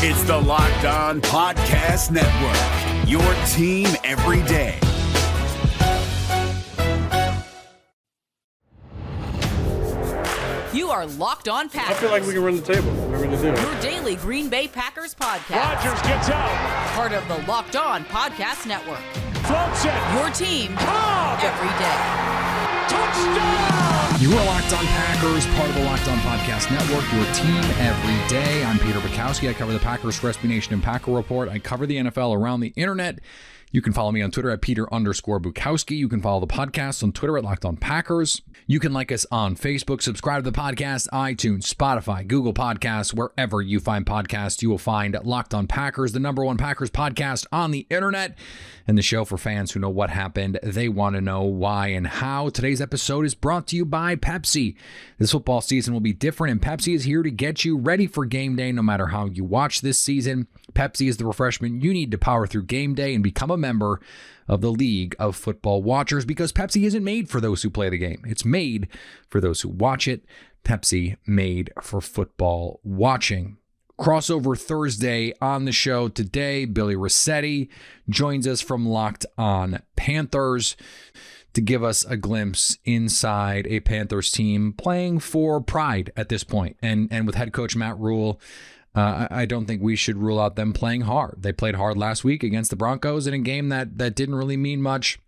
It's the Locked On Podcast Network, your team every day. You are Locked On Packers. I feel like we can run the table. We really do. Your daily Green Bay Packers podcast. Rodgers gets out. Part of the Locked On Podcast Network. Floats it. Your team Cobb. every day. Touchdown. You are Locked On Packers, part of the Locked On Podcast Network, your team every day. I'm Peter Bukowski. I cover the Packers for SB Nation and Packer Report. I cover the NFL around the internet. You can follow me on Twitter at Peter_Bukowski. You can follow the podcast on Twitter at Locked On Packers. You can like us on Facebook, subscribe to the podcast, iTunes, Spotify, Google Podcasts, wherever you find podcasts, you will find Locked On Packers, the number one Packers podcast on the internet, and the show for fans who know what happened. They want to know why and how. Today's episode is brought to you by Pepsi. This football season will be different, and Pepsi is here to get you ready for game day no matter how you watch this season. Pepsi is the refreshment you need to power through game day and become a member of the League of Football Watchers, because Pepsi isn't made for those who play the game. It's made for those who watch it. Pepsi, made for football watching. Crossover Thursday on the show today. Bill Riccette joins us from Locked On Panthers to give us a glimpse inside a Panthers team playing for pride at this point. And with head coach Matt Rule, I don't think we should rule out them playing hard. They played hard last week against the Broncos in a game that didn't really mean much.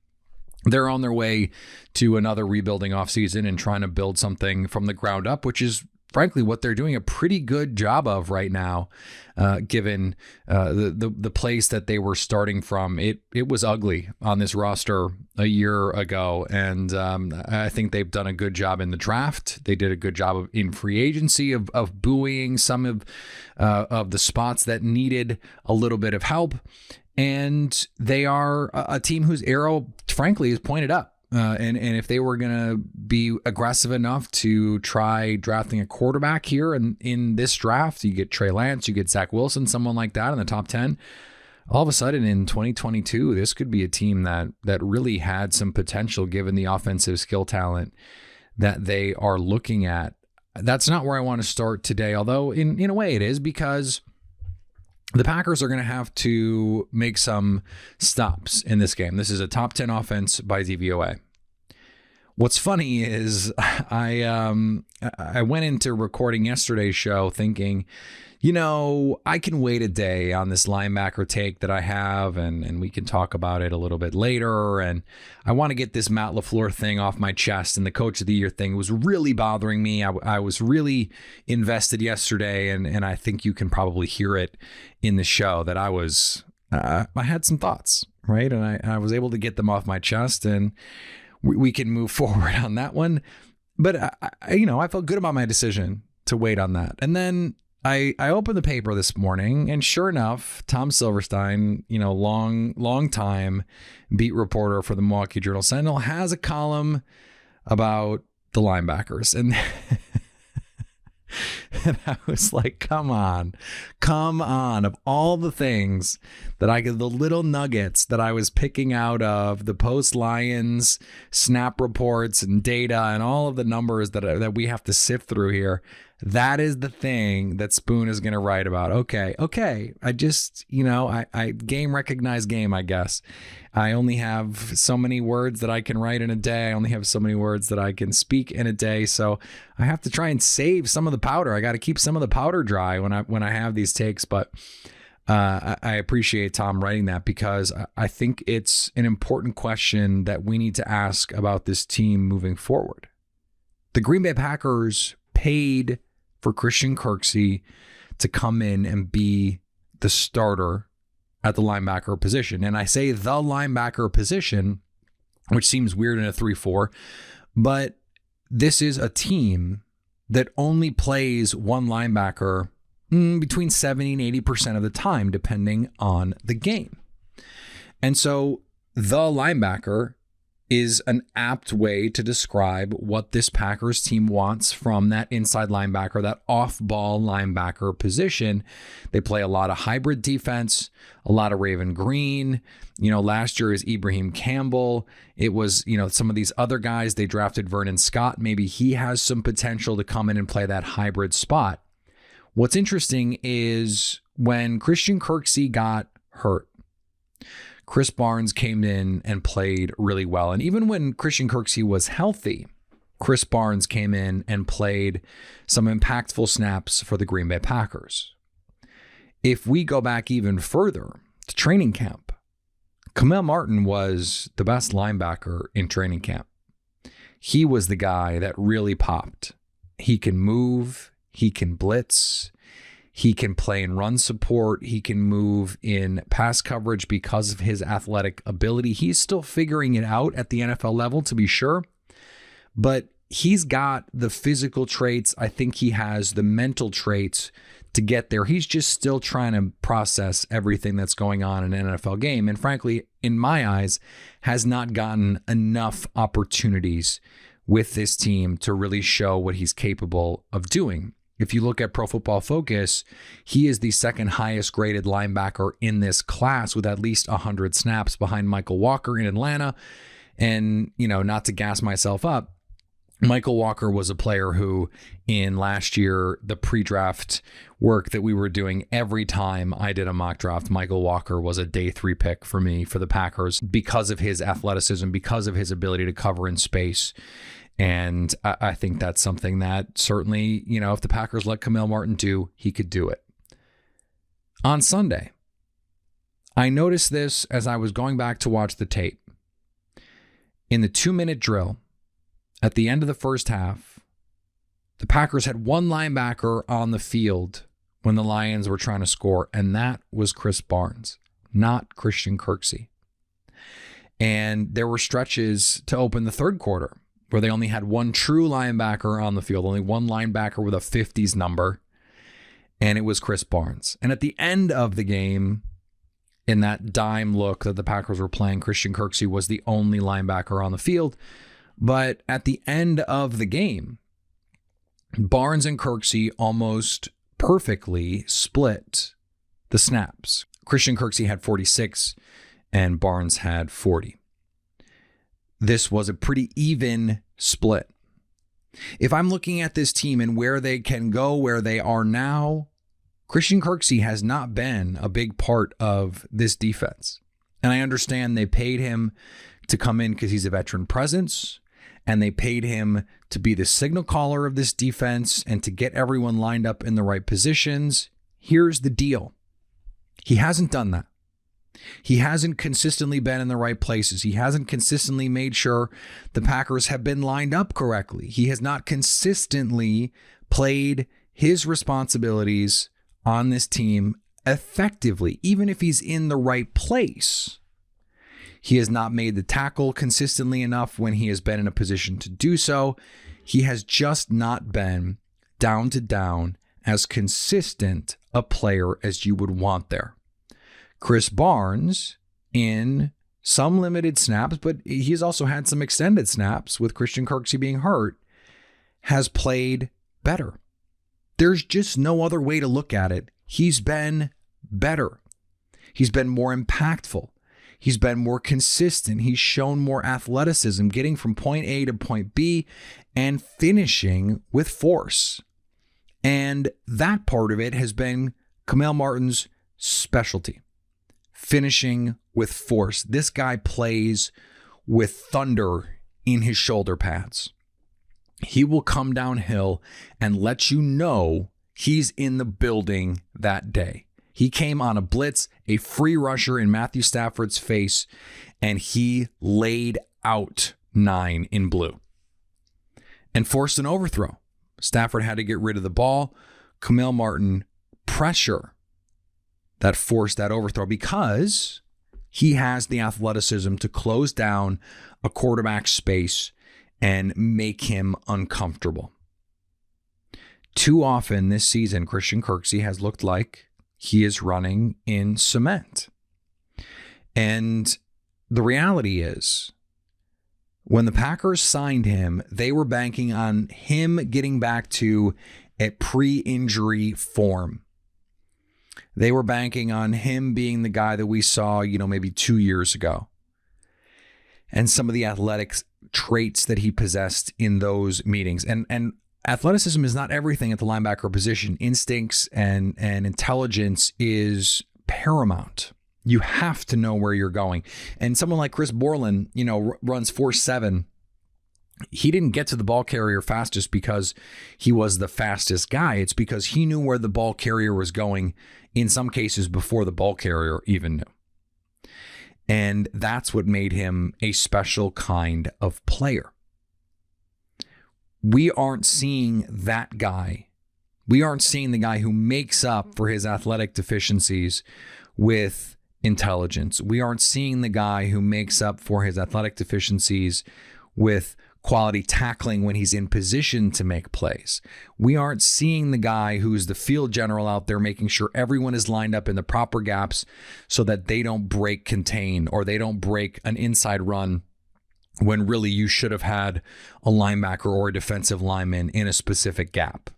They're on their way to another rebuilding offseason and trying to build something from the ground up, which is frankly what they're doing a pretty good job of right now, given the place that they were starting from. It was ugly on this roster a year ago, and I think they've done a good job in the draft. They did a good job in free agency of buoying some of the spots that needed a little bit of help, and they are a team whose arrow, frankly, is pointed up. And if they were going to be aggressive enough to try drafting a quarterback here in this draft, you get Trey Lance, you get Zach Wilson, someone like that in the top 10. All of a sudden in 2022, this could be a team that really had some potential given the offensive skill talent that they are looking at. That's not where I want to start today, although in a way it is, because the Packers are going to have to make some stops in this game. This is a top 10 offense by DVOA. What's funny is I went into recording yesterday's show thinking, I can wait a day on this linebacker take that I have, and we can talk about it a little bit later. And I want to get this Matt LaFleur thing off my chest. And the Coach of the Year thing was really bothering me. I was really invested yesterday, and I think you can probably hear it in the show that I had some thoughts, right? And I was able to get them off my chest, and we can move forward on that one. But I felt good about my decision to wait on that. And then I opened the paper this morning, and sure enough, Tom Silverstein, long time beat reporter for the Milwaukee Journal-Sentinel, has a column about the linebackers. And and I was like, come on. Of all the things the little nuggets that I was picking out of the post-Lions snap reports and data and all of the numbers that we have to sift through here, that is the thing that Spoon is going to write about. Okay. I just, I game recognize game, I guess. I only have so many words that I can write in a day. I only have so many words that I can speak in a day. So I have to try and save some of the powder. I got to keep some of the powder dry when I have these takes. But I appreciate Tom writing that, because I think it's an important question that we need to ask about this team moving forward. The Green Bay Packers paid for Christian Kirksey to come in and be the starter at the linebacker position. And I say the linebacker position, which seems weird in a 3-4, but this is a team that only plays one linebacker between 70 and 80% of the time, depending on the game. And so the linebacker is an apt way to describe what this Packers team wants from that inside linebacker, that off-ball linebacker position. They play a lot of hybrid defense, a lot of Raven Green. Last year is Ibrahim Campbell. It was, some of these other guys. They drafted Vernon Scott. Maybe he has some potential to come in and play that hybrid spot. What's interesting is when Christian Kirksey got hurt, Chris Barnes came in and played really well. And even when Christian Kirksey was healthy, Chris Barnes came in and played some impactful snaps for the Green Bay Packers. If we go back even further to training camp, Camille Martin was the best linebacker in training camp. He was the guy that really popped. He can move, he can blitz, he can play in run support, he can move in pass coverage because of his athletic ability. He's still figuring it out at the NFL level, to be sure, but he's got the physical traits. I think he has the mental traits to get there. He's just still trying to process everything that's going on in an NFL game. And frankly, in my eyes, has not gotten enough opportunities with this team to really show what he's capable of doing. If you look at Pro Football Focus, he is the second highest graded linebacker in this class with at least 100 snaps behind Michael Walker in Atlanta. And, not to gas myself up, Michael Walker was a player who in last year, the pre-draft work that we were doing, every time I did a mock draft, Michael Walker was a day 3 pick for me for the Packers because of his athleticism, because of his ability to cover in space. And I think that's something that certainly, if the Packers let Camille Martin do, he could do it. On Sunday, I noticed this as I was going back to watch the tape. In the 2-minute drill, at the end of the first half, the Packers had one linebacker on the field when the Lions were trying to score, and that was Chris Barnes, not Christian Kirksey. And there were stretches to open the third quarter where they only had one true linebacker on the field, only one linebacker with a 50s number, and it was Chris Barnes. And at the end of the game, in that dime look that the Packers were playing, Christian Kirksey was the only linebacker on the field. But at the end of the game, Barnes and Kirksey almost perfectly split the snaps. Christian Kirksey had 46 and Barnes had 40. This was a pretty even split. If I'm looking at this team and where they can go, where they are now, Christian Kirksey has not been a big part of this defense. And I understand they paid him to come in because he's a veteran presence, and they paid him to be the signal caller of this defense and to get everyone lined up in the right positions. Here's the deal. He hasn't done that. He hasn't consistently been in the right places. He hasn't consistently made sure the Packers have been lined up correctly. He has not consistently played his responsibilities on this team effectively, even if he's in the right place. He has not made the tackle consistently enough when he has been in a position to do so. He has just not been down to down as consistent a player as you would want there. Chris Barnes, in some limited snaps, but he's also had some extended snaps with Christian Kirksey being hurt, has played better. There's just no other way to look at it. He's been better. He's been more impactful. He's been more consistent. He's shown more athleticism, getting from point A to point B and finishing with force. And that part of it has been Camille Martin's specialty, finishing with force. This guy plays with thunder in his shoulder pads. He will come downhill and let you know he's in the building that day. He came on a blitz, a free rusher in Matthew Stafford's face, and he laid out 9 in blue and forced an overthrow. Stafford had to get rid of the ball. Camille Martin pressure that forced that overthrow because he has the athleticism to close down a quarterback's space and make him uncomfortable. Too often this season, Christian Kirksey has looked like he is running in cement. And the reality is, when the Packers signed him, they were banking on him getting back to a pre-injury form. They were banking on him being the guy that we saw, maybe 2 years ago. And some of the athletic traits that he possessed in those meetings. And athleticism is not everything at the linebacker position. Instincts and intelligence is paramount. You have to know where you're going. And someone like Chris Borland, runs 4.7. He didn't get to the ball carrier fastest because he was the fastest guy. It's because he knew where the ball carrier was going, in some cases before the ball carrier even knew. And that's what made him a special kind of player. We aren't seeing that guy. We aren't seeing the guy who makes up for his athletic deficiencies with intelligence. We aren't seeing the guy who makes up for his athletic deficiencies with quality tackling when he's in position to make plays. We aren't seeing the guy who's the field general out there making sure everyone is lined up in the proper gaps so that they don't break contain or they don't break an inside run when really you should have had a linebacker or a defensive lineman in a specific gap.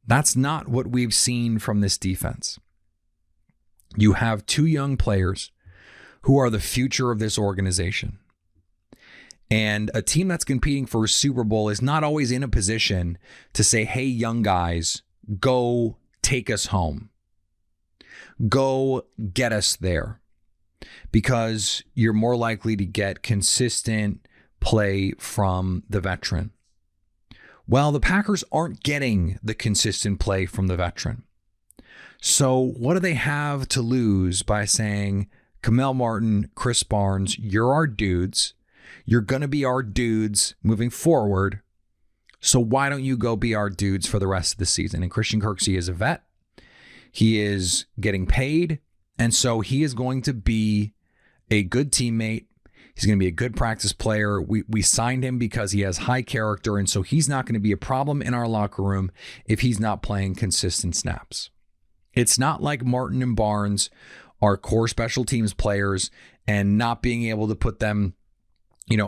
That's not what we've seen from this defense. You have two young players who are the future of this organization. And a team that's competing for a Super Bowl is not always in a position to say, hey, young guys, go take us home. Go get us there. Because you're more likely to get consistent play from the veteran. Well, the Packers aren't getting the consistent play from the veteran. So what do they have to lose by saying, Kamel Martin, Chris Barnes, you're our dudes. You're going to be our dudes moving forward. So why don't you go be our dudes for the rest of the season? And Christian Kirksey is a vet. He is getting paid. And so he is going to be a good teammate. He's going to be a good practice player. We signed him because he has high character. And so he's not going to be a problem in our locker room if he's not playing consistent snaps. It's not like Martin and Barnes are core special teams players and not being able to put them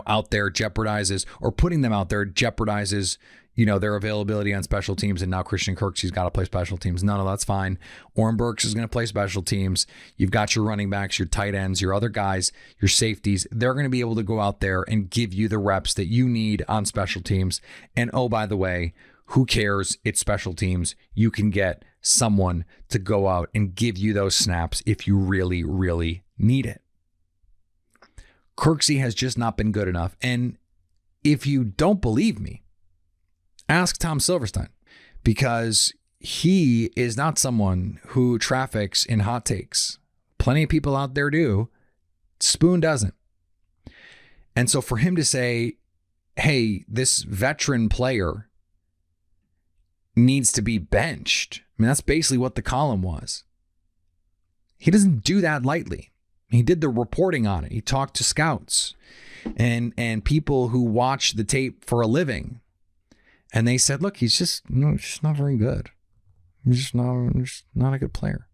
out there jeopardizes, or putting them out there jeopardizes, their availability on special teams. And now Christian Kirksey's got to play special teams. No, that's fine. Oren Burks is going to play special teams. You've got your running backs, your tight ends, your other guys, your safeties. They're going to be able to go out there and give you the reps that you need on special teams. And oh, by the way, who cares? It's special teams. You can get someone to go out and give you those snaps if you really, really need it. Kirksey has just not been good enough. And if you don't believe me, ask Tom Silverstein, because he is not someone who traffics in hot takes. Plenty of people out there do. Spoon doesn't. And so for him to say, hey, this veteran player needs to be benched, that's basically what the column was. He doesn't do that lightly. He did the reporting on it. He talked to scouts and people who watch the tape for a living. And they said, look, he's just not very good. He's just not a good player.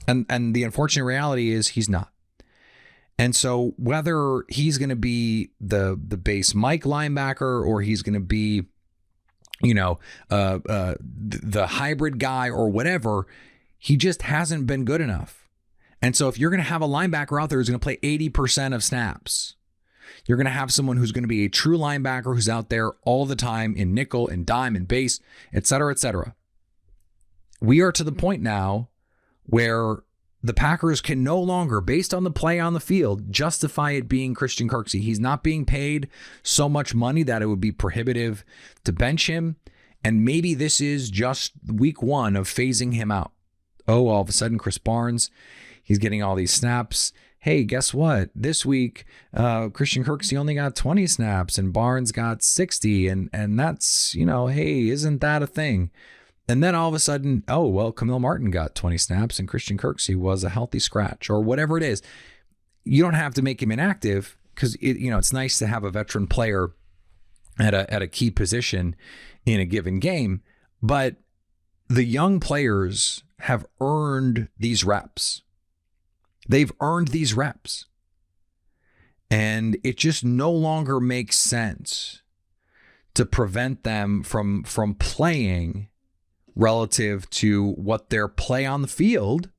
And the unfortunate reality is he's not. And so whether he's going to be the base Mike linebacker or he's going to be, the hybrid guy or whatever, he just hasn't been good enough. And so if you're going to have a linebacker out there who's going to play 80% of snaps, you're going to have someone who's going to be a true linebacker who's out there all the time in nickel and dime and base, et cetera, et cetera. We are to the point now where the Packers can no longer, based on the play on the field, justify it being Christian Kirksey. He's not being paid so much money that it would be prohibitive to bench him. And maybe this is just week one of phasing him out. Oh, all of a sudden, Chris Barnes, he's getting all these snaps. Hey, guess what? This week, Christian Kirksey only got 20 snaps and Barnes got 60. And that's, hey, isn't that a thing? And then all of a sudden, oh, well, Kamel Martin got 20 snaps and Christian Kirksey was a healthy scratch or whatever it is. You don't have to make him inactive because, it's nice to have a veteran player at a key position in a given game. But the young players have earned these reps. They've earned these reps. And it just no longer makes sense to prevent them from playing relative to what their play on the field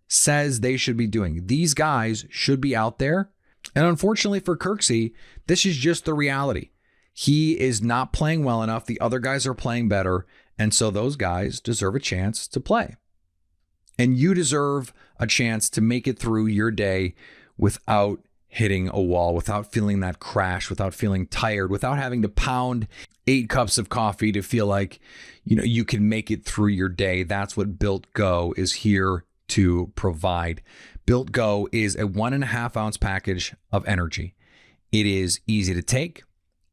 says they should be doing. These guys should be out there. And unfortunately for Kirksey, this is just the reality. He is not playing well enough. The other guys are playing better. And so those guys deserve a chance to play. And you deserve a chance to make it through your day without hitting a wall, without feeling that crash, without feeling tired, without having to pound 8 cups of coffee to feel like, you can make it through your day. That's what Built Go is here to provide. Built Go is a 1.5 ounce package of energy. It is easy to take.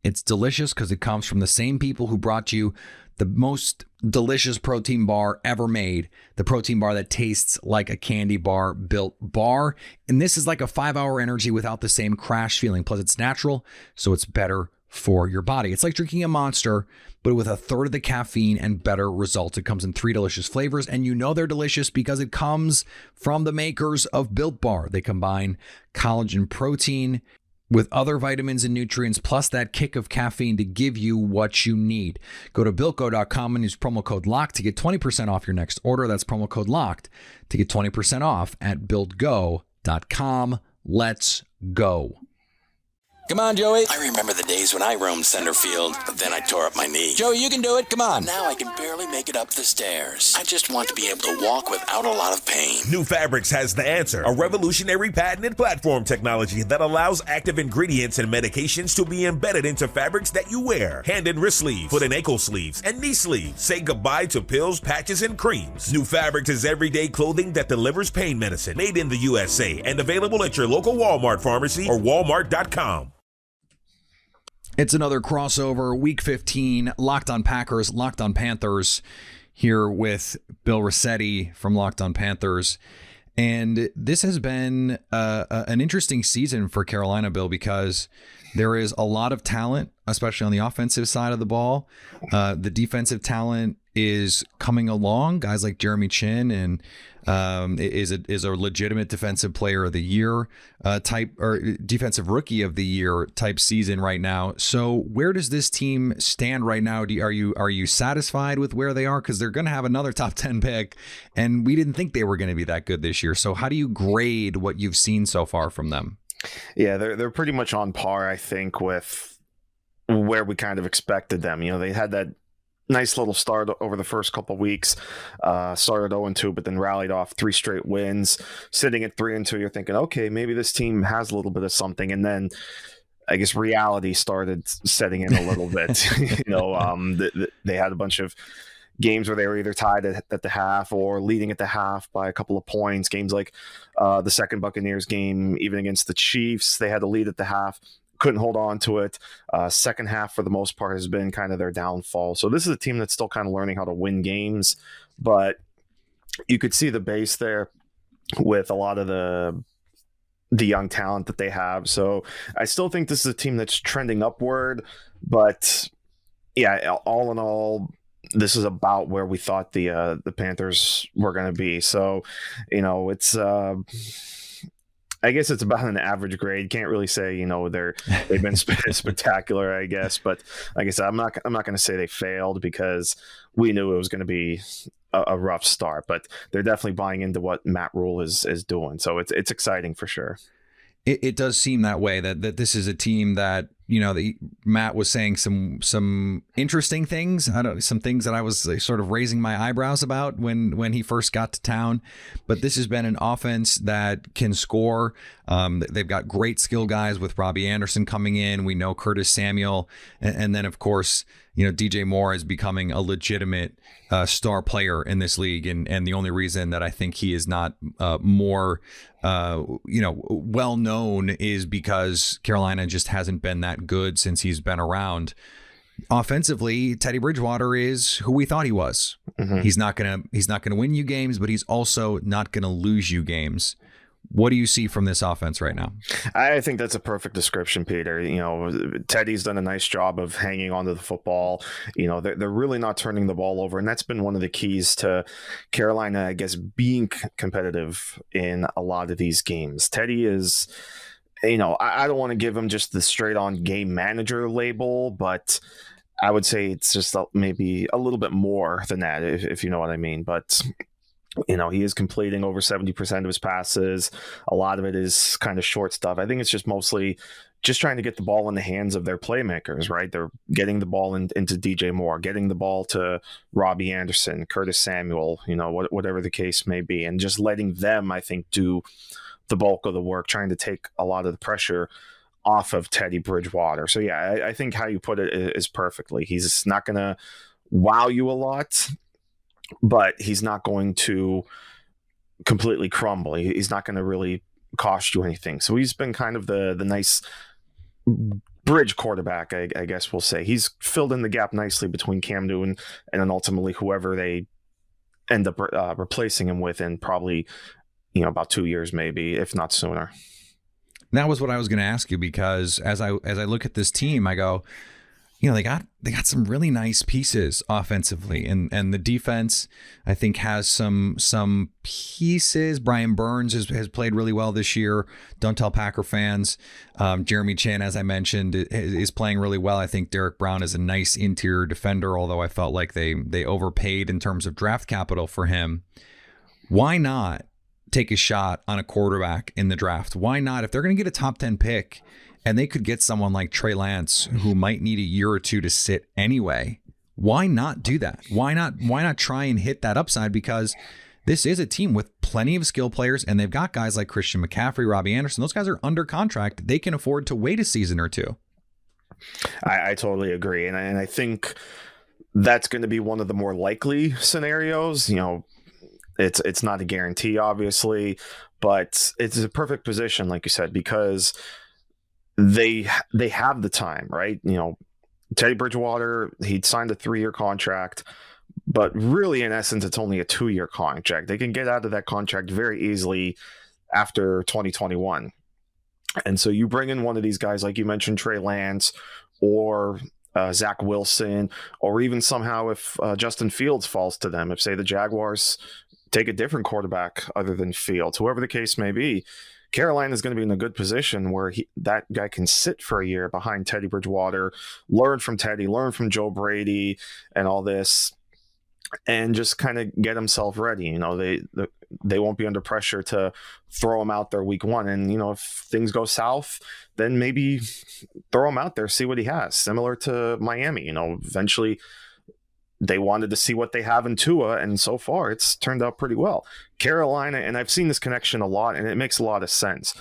It's delicious because it comes from the same people who brought you the most delicious protein bar ever made, the protein bar that tastes like a candy bar, Built Bar. And this is like a 5-hour energy without the same crash feeling. Plus, it's natural, so it's better for your body. It's like drinking a Monster, but with 1/3 of the caffeine and better results. It comes in 3 delicious flavors, and they're delicious because it comes from the makers of Built Bar. They combine collagen protein with other vitamins and nutrients, plus that kick of caffeine to give you what you need. Go to BuiltGo.com and use promo code LOCKED to get 20% off your next order. That's promo code LOCKED to get 20% off at BuiltGo.com. Let's go. Come on, Joey. I remember the days when I roamed center field, but then I tore up my knee. Joey, you can do it. Come on. Now I can barely make it up the stairs. I just want to be able to walk without a lot of pain. New Fabrics has the answer. A revolutionary patented platform technology that allows active ingredients and medications to be embedded into fabrics that you wear. Hand and wrist sleeves, foot and ankle sleeves, and knee sleeves. Say goodbye to pills, patches, and creams. New Fabrics is everyday clothing that delivers pain medicine. Made in the USA and available at your local Walmart pharmacy or walmart.com. It's another crossover, Week 15, Locked on Packers, Locked on Panthers, here with Bill Riccette from Locked on Panthers. And this has been an interesting season for Carolina, Bill, because there is a lot of talent, especially on the offensive side of the ball. The defensive talent is coming along. Guys like Jeremy Chin and is a legitimate defensive player of the year type, or defensive rookie of the year type season right now. So where does this team stand right now? Are you satisfied with where they are? Because they're going to have another top 10 pick, and we didn't think they were going to be that good this year. So how do you grade what you've seen so far from them? Yeah, they're pretty much on par, I think, with where we kind of expected them. They had that nice little start over the first couple weeks, started 0-2, but then rallied off 3 straight wins. Sitting at 3-2, you're thinking, okay, maybe this team has a little bit of something. And then I guess reality started setting in a little bit. They had a bunch of games where they were either tied at the half or leading at the half by a couple of points. Games like the second Buccaneers game, even against the Chiefs, they had to lead at the half. Couldn't hold on to it. Second half, for the most part, has been kind of their downfall. So this is a team that's still kind of learning how to win games, but you could see the base there with a lot of the young talent that they have. So I still think this is a team that's trending upward, but yeah, all in all, this is about where we thought the Panthers were going to be. So, it's I guess it's about an average grade. Can't really say, they've been spectacular, I guess. But like I said, I'm not going to say they failed, because we knew it was going to be a rough start. But they're definitely buying into what Matt Rule is doing. So it's exciting for sure. It does seem that way, that this is a team that, Matt was saying some interesting things. Some things that I was sort of raising my eyebrows about when he first got to town. But this has been an offense that can score. They've got great skill guys with Robbie Anderson coming in. We know Curtis Samuel, and then of course, DJ Moore is becoming a legitimate star player in this league, and the only reason that I think he is not more well known is because Carolina just hasn't been that good since he's been around. Offensively, Teddy Bridgewater is who we thought he was. Mm-hmm. He's not gonna win you games, but he's also not gonna lose you games. What do you see from this offense right now? I think that's a perfect description, Peter. Teddy's done a nice job of hanging onto the football. They're really not turning the ball over, and that's been one of the keys to Carolina, I guess, being competitive in a lot of these games. Teddy is, I don't want to give him just the straight on game manager label, but I would say it's just maybe a little bit more than that, if you know what I mean. But he is completing over 70% of his passes. A lot of it is kind of short stuff. I think it's just mostly just trying to get the ball in the hands of their playmakers, right? They're getting the ball into DJ Moore, getting the ball to Robbie Anderson, Curtis Samuel, whatever the case may be, and just letting them, I think, do the bulk of the work, trying to take a lot of the pressure off of Teddy Bridgewater. So yeah, I think how you put it is perfectly. He's not going to wow you a lot, but he's not going to completely crumble. He's not going to really cost you anything. So he's been kind of the nice bridge quarterback, I guess we'll say. He's filled in the gap nicely between Cam Newton and then ultimately whoever they end up replacing him with in probably about 2 years, maybe, if not sooner. That was what I was going to ask you, because as I look at this team, I go, they got some really nice pieces offensively, and the defense, I think, has some pieces. Brian Burns has played really well this year. Don't tell Packer fans. Jeremy Chin, as I mentioned, is playing really well. I think Derek Brown is a nice interior defender, although I felt like they overpaid in terms of draft capital for him. Why not take a shot on a quarterback in the draft? Why not? If they're going to get a top 10 pick and they could get someone like Trey Lance, who might need a year or two to sit anyway, why not do that? Why not try and hit that upside? Because this is a team with plenty of skill players, and they've got guys like Christian McCaffrey, Robbie Anderson. Those guys are under contract. They can afford to wait a season or two. I totally agree. And I think that's going to be one of the more likely scenarios. It's not a guarantee, obviously, but it's a perfect position, like you said, because they have the time, right? Teddy Bridgewater, he'd signed a 3-year contract, but really, in essence, it's only a 2-year contract. They can get out of that contract very easily after 2021. And so you bring in one of these guys, like you mentioned, Trey Lance, or Zach Wilson, or even somehow if Justin Fields falls to them, if, say, the Jaguars take a different quarterback other than Fields, whoever the case may be, Carolina is going to be in a good position where that guy can sit for a year behind Teddy Bridgewater, learn from Teddy, learn from Joe Brady and all this, and just kind of get himself ready. They won't be under pressure to throw him out there week 1. And, if things go south, then maybe throw him out there, see what he has. Similar to Miami, eventually they wanted to see what they have in Tua, and so far it's turned out pretty well. Carolina, and I've seen this connection a lot, and it makes a lot of sense.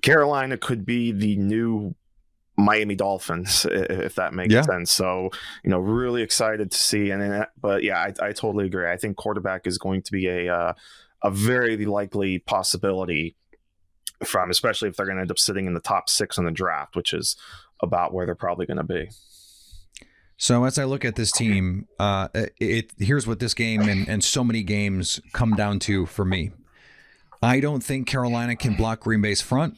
Carolina could be the new Miami Dolphins, if that makes sense. So, really excited to see. But yeah, I totally agree. I think quarterback is going to be a very likely possibility especially if they're going to end up sitting in the top 6 in the draft, which is about where they're probably going to be. So as I look at this team, here's what this game and so many games come down to for me. I don't think Carolina can block Green Bay's front,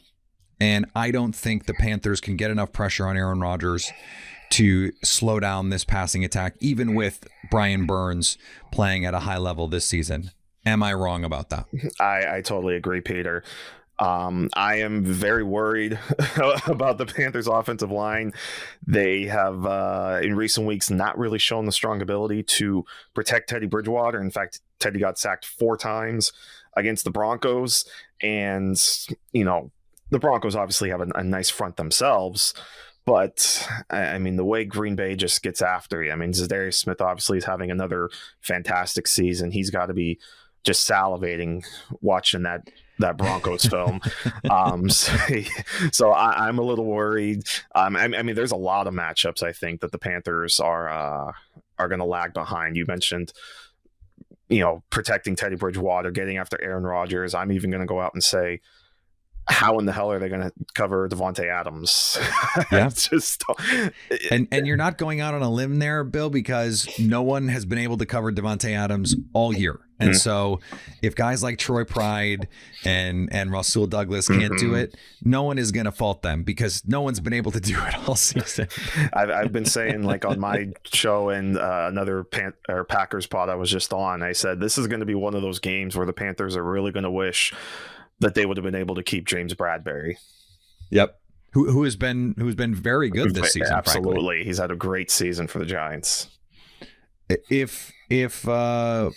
and I don't think the Panthers can get enough pressure on Aaron Rodgers to slow down this passing attack, even with Brian Burns playing at a high level this season. Am I wrong about that? I totally agree, Peter. I am very worried about the Panthers' offensive line. They have, in recent weeks, not really shown the strong ability to protect Teddy Bridgewater. In fact, Teddy got sacked 4 times against the Broncos. And, the Broncos obviously have a nice front themselves. But, I mean, the way Green Bay just gets after you. I mean, Zadarius Smith obviously is having another fantastic season. He's got to be just salivating watching that Broncos film. So I'm a little worried. I mean, there's a lot of matchups I think that the Panthers are going to lag behind. You mentioned, protecting Teddy Bridgewater, getting after Aaron Rodgers. I'm even going to go out and say, how in the hell are they going to cover Devontae Adams? Yeah. And you're not going out on a limb there, Bill, because no one has been able to cover Devontae Adams all year. And so if guys like Troy Pride and Rasul Douglas can't do it, no one is going to fault them because no one's been able to do it all season. I've been saying, like on my show and another Packers pod I was just on, I said this is going to be one of those games where the Panthers are really going to wish that they would have been able to keep James Bradberry. Yep. Who has been very good this season. Absolutely. Frankly. He's had a great season for the Giants. If if the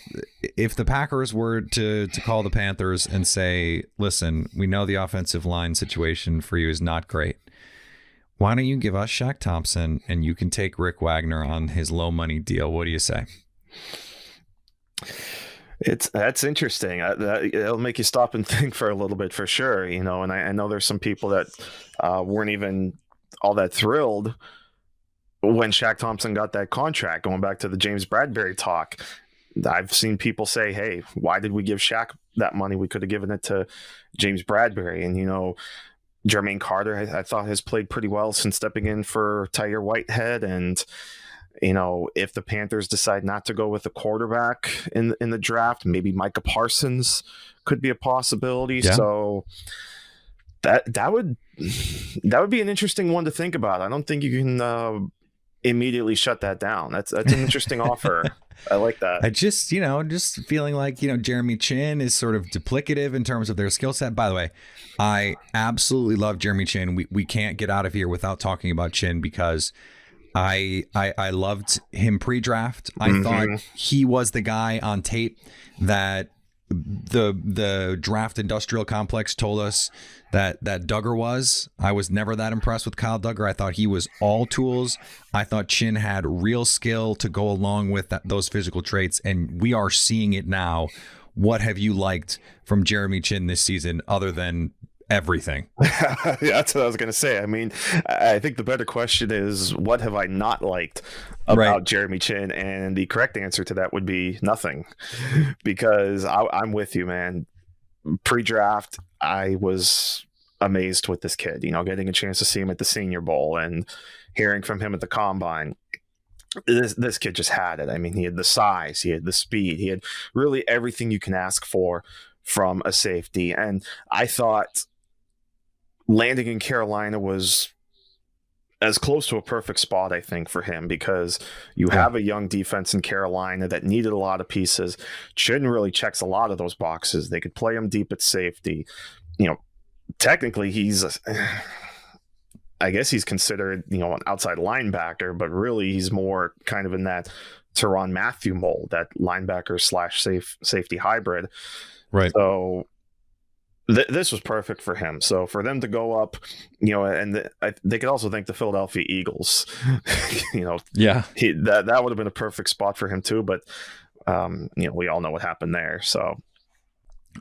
Packers were to call the Panthers and say, listen, we know the offensive line situation for you is not great. Why don't you give us Shaq Thompson and you can take Rick Wagner on his low money deal? What do you say? That's interesting. It'll make you stop and think for a little bit, for sure. And I know there's some people that weren't even all that thrilled when Shaq Thompson got that contract. Going back to the James Bradbury talk, I've seen people say, "Hey, why did we give Shaq that money? We could have given it to James Bradbury." And Jermaine Carter, I thought, has played pretty well since stepping in for Tyre Whitehead. And if the Panthers decide not to go with a quarterback in the draft, maybe Micah Parsons could be a possibility. Yeah. So that would be an interesting one to think about. I don't think you can immediately shut that down. That's an interesting offer. I like that. I just feeling like, Jeremy Chin is sort of duplicative in terms of their skill set. By the way, I absolutely love Jeremy Chin. We can't get out of here without talking about Chin because I loved him pre-draft. I thought he was the guy on tape that the draft industrial complex told us that Duggar was. I was never that impressed with Kyle Duggar. I thought he was all tools. I thought Chin had real skill to go along with those physical traits, and we are seeing it now. What have you liked from Jeremy Chin this season other than everything? Yeah, that's what I was going to say. I mean, I think the better question is, what have I not liked about Jeremy Chin? And the correct answer to that would be nothing, because I'm with you, man. Pre-draft, I was amazed with this kid, getting a chance to see him at the Senior Bowl and hearing from him at the Combine. This kid just had it. I mean, he had the size, he had the speed, he had really everything you can ask for from a safety. And I thought landing in Carolina was as close to a perfect spot, I think, for him, because you have a young defense in Carolina that needed a lot of pieces. Chin really checks a lot of those boxes. They could play him deep at safety. Technically I guess he's considered, an outside linebacker, but really he's more kind of in that Tyrann Mathieu mold, that linebacker / safety hybrid. Right. So this was perfect for him. So for them to go up, and they could also thank the Philadelphia Eagles. Yeah, that would have been a perfect spot for him too. But we all know what happened there. So.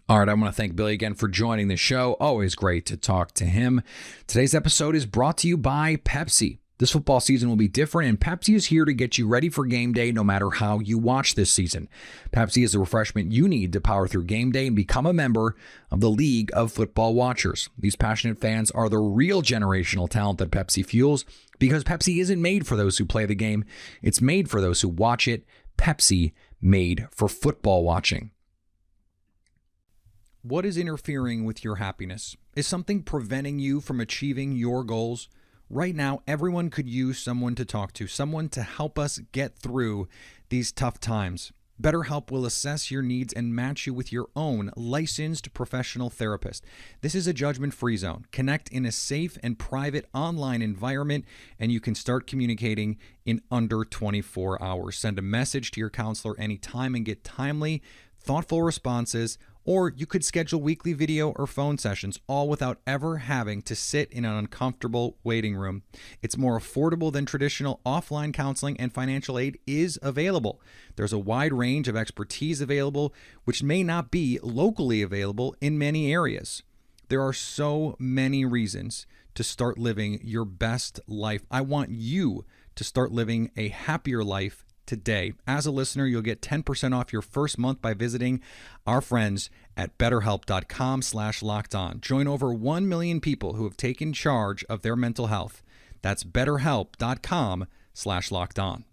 All right, I want to thank Billy again for joining the show. Always great to talk to him. Today's episode is brought to you by Pepsi. This football season will be different, and Pepsi is here to get you ready for game day no matter how you watch this season. Pepsi is the refreshment you need to power through game day and become a member of the League of Football Watchers. These passionate fans are the real generational talent that Pepsi fuels, because Pepsi isn't made for those who play the game. It's made for those who watch it. Pepsi, made for football watching. What is interfering with your happiness? Is something preventing you from achieving your goals? Right now, everyone could use someone to talk to, someone to help us get through these tough times. BetterHelp will assess your needs and match you with your own licensed professional therapist. This is a judgment-free zone. Connect in a safe and private online environment, and you can start communicating in under 24 hours. Send a message to your counselor anytime and get timely, thoughtful responses, or you could schedule weekly video or phone sessions, all without ever having to sit in an uncomfortable waiting room. It's more affordable than traditional offline counseling, and financial aid is available. There's a wide range of expertise available, which may not be locally available in many areas. There are so many reasons to start living your best life. I want you to start living a happier life today. As a listener, you'll get 10% off your first month by visiting our friends at BetterHelp.com/LockedOn. Join over 1 million people who have taken charge of their mental health. That's BetterHelp.com/LockedOn.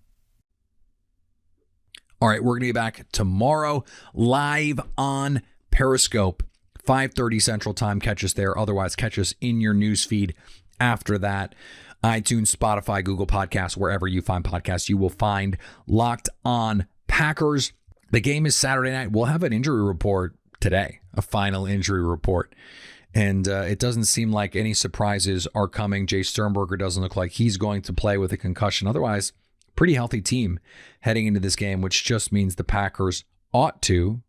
All right, we're going to be back tomorrow live on Periscope, 5:30 Central Time. Catch us there. Otherwise, catch us in your newsfeed after that. iTunes, Spotify, Google Podcasts, wherever you find podcasts, you will find Locked On Packers. The game is Saturday night. We'll have an injury report today, a final injury report. And it doesn't seem like any surprises are coming. Jay Sternberger doesn't look like he's going to play with a concussion. Otherwise, pretty healthy team heading into this game, which just means the Packers ought to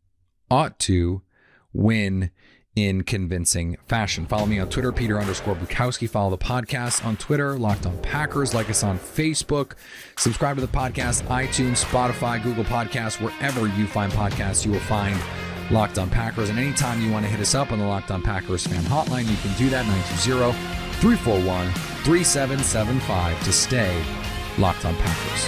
win in convincing fashion. Follow me on Twitter, Peter_Bukowski. Follow the podcast on Twitter, Locked On Packers. Like us on Facebook. Subscribe to the podcast, iTunes, Spotify, Google Podcasts, wherever you find podcasts, you will find Locked On Packers. And anytime you want to hit us up on the Locked On Packers fan hotline, you can do that, 920-341-3775 to stay Locked On Packers.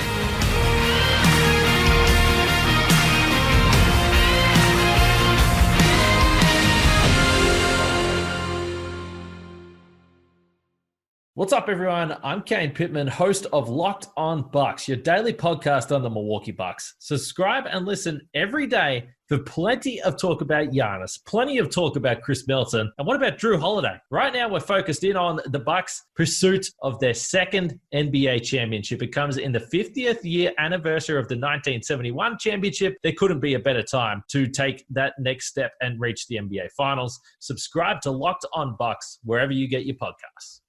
What's up, everyone? I'm Kane Pittman, host of Locked On Bucks, your daily podcast on the Milwaukee Bucks. Subscribe and listen every day for plenty of talk about Giannis, plenty of talk about Chris Middleton, and what about Drew Holiday? Right now, we're focused in on the Bucks' pursuit of their second NBA championship. It comes in the 50th year anniversary of the 1971 championship. There couldn't be a better time to take that next step and reach the NBA Finals. Subscribe to Locked On Bucks wherever you get your podcasts.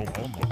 Oh.